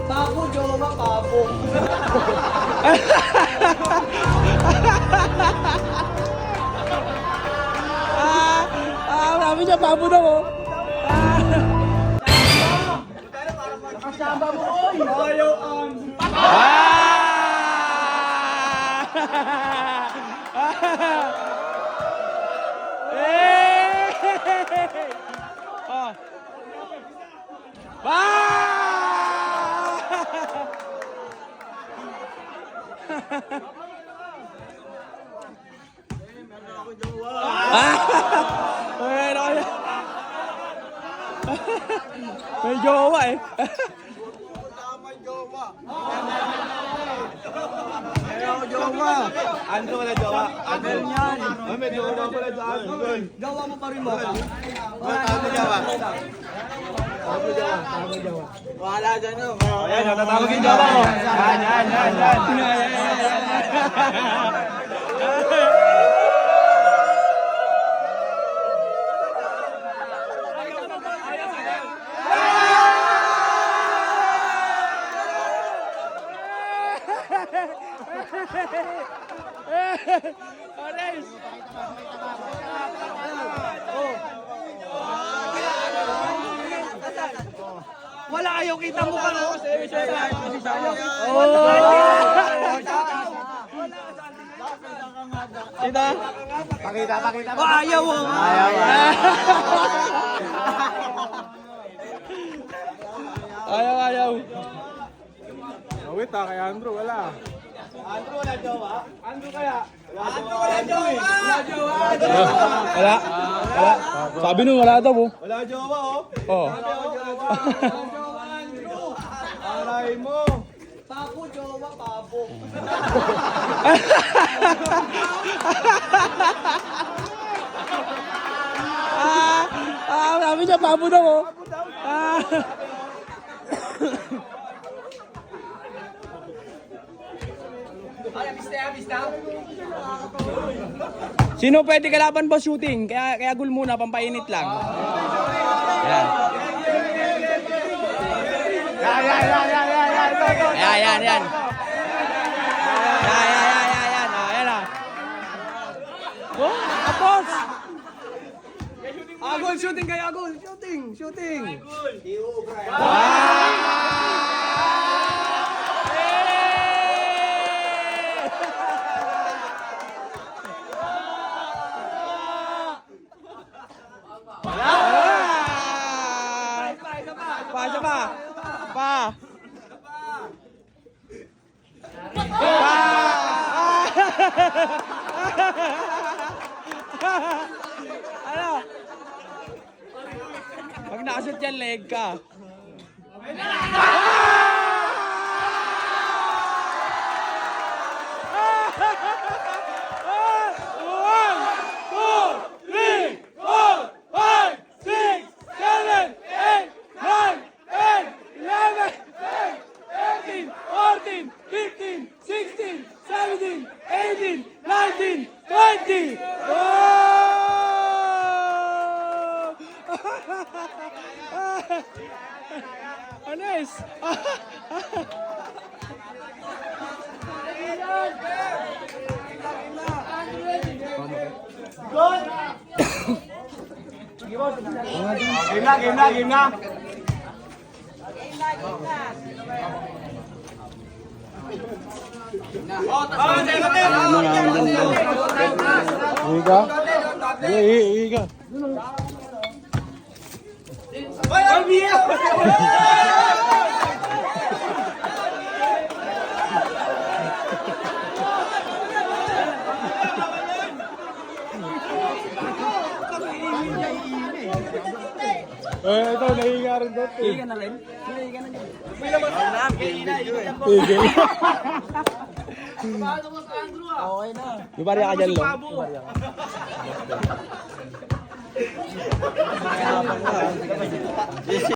Papo, jowa, papo. Sabi niya, papo daw oh. Nakasama mo, oy! Ayaw ang... May jowa eh. Ayaw, jowa. Ano wala jowa? Ano yan? May jowa pala sa Andol. Jowa mo pa rin mo. Tama jowa. Tama jowa. Wala dyan no. Ayan, natatawag yung jowa mo. Yan. Wala kayo kita mo ka no? Kita? Pakita. Oh, ayaw mo. Ayaw. Wait kay Andrew wala. Andrew wala jowa? Andrew kaya? Andrew wala jowa! Wala. Sabi nun, wala daw oh. Wala jowa oh. Oh. Jowa Andrew! Aray mo! Papo, jowa, papo. Sabi niya, papo daw oh. Sino pwede kalaban boss shooting? Kaya gul muna, pampainit lang. Yan. Yan. Yan. Ayan ah. Oh, tapos. Agol, shooting kayo, agol. Shooting. Pa. Ano? Pag nakashoot yan, leg ka. Anes! Game na. Iga. Iga. Ito, nahiga rin doon. Higa na rin. Pigil. Okay na. Ibari ka dyan, Lo.